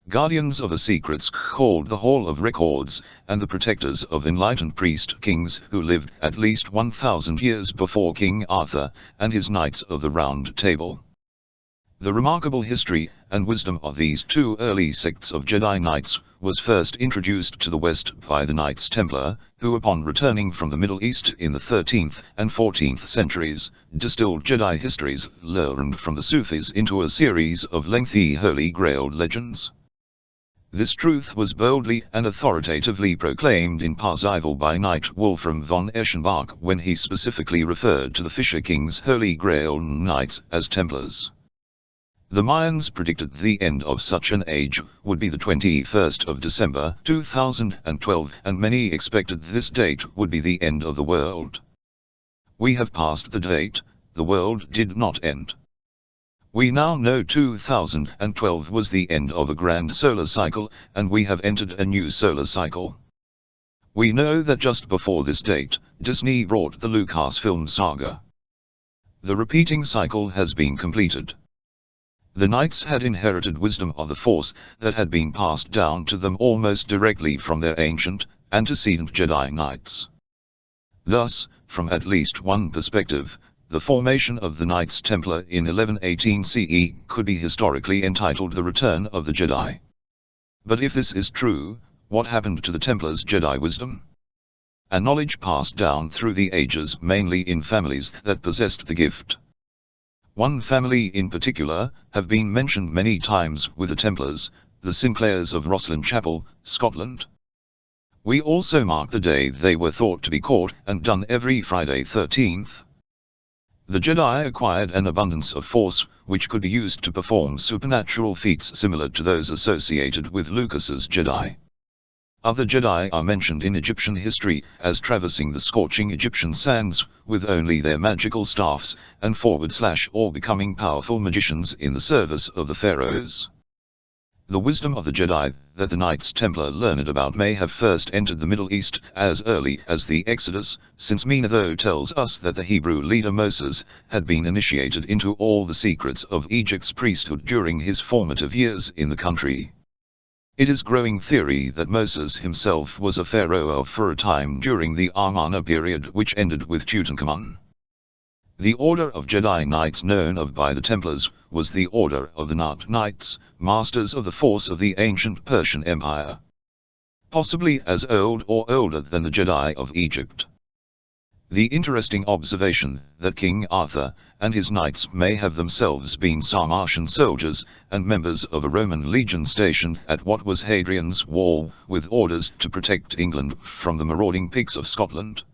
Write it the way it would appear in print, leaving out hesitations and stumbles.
guardians of the secrets called the Hall of Records, and the protectors of enlightened priest kings who lived at least 1,000 years before King Arthur and his Knights of the Round Table. The remarkable history and wisdom of these two early sects of Jedi Knights was first introduced to the West by the Knights Templar, who upon returning from the Middle East in the 13th and 14th centuries, distilled Jedi histories learned from the Sufis into a series of lengthy Holy Grail legends. This truth was boldly and authoritatively proclaimed in Parsifal by Knight Wolfram von Eschenbach when he specifically referred to the Fisher King's Holy Grail Knights as Templars. The Mayans predicted the end of such an age would be the 21st of December 2012, and many expected this date would be the end of the world. We have passed the date. The world did not end. We now know 2012 was the end of a grand solar cycle, and we have entered a new solar cycle. We know that just before this date, Disney brought the Lucasfilm saga. The repeating cycle has been completed. The Knights had inherited wisdom of the Force that had been passed down to them almost directly from their ancient, antecedent Jedi Knights. Thus, from at least one perspective, the formation of the Knights Templar in 1118 CE could be historically entitled the Return of the Jedi. But if this is true, what happened to the Templars' Jedi wisdom? A knowledge passed down through the ages mainly in families that possessed the gift. One family in particular have been mentioned many times with the Templars, the Sinclairs of Rosslyn Chapel, Scotland. We also mark the day they were thought to be caught and done every Friday 13th. The Jedi acquired an abundance of force which could be used to perform supernatural feats similar to those associated with Lucas's Jedi. Other Jedi are mentioned in Egyptian history as traversing the scorching Egyptian sands with only their magical staffs and or becoming powerful magicians in the service of the pharaohs. The wisdom of the Jedi that the Knights Templar learned about may have first entered the Middle East as early as the Exodus, since Menetho tells us that the Hebrew leader Moses had been initiated into all the secrets of Egypt's priesthood during his formative years in the country. It is growing theory that Moses himself was a pharaoh for a time during the Amarna period which ended with Tutankhamun. The Order of Jedi Knights known of by the Templars was the Order of the Nut Knights, masters of the force of the ancient Persian Empire. Possibly as old or older than the Jedi of Egypt. The interesting observation that King Arthur and his knights may have themselves been Sarmatian soldiers and members of a Roman legion stationed at what was Hadrian's Wall with orders to protect England from the marauding pigs of Scotland.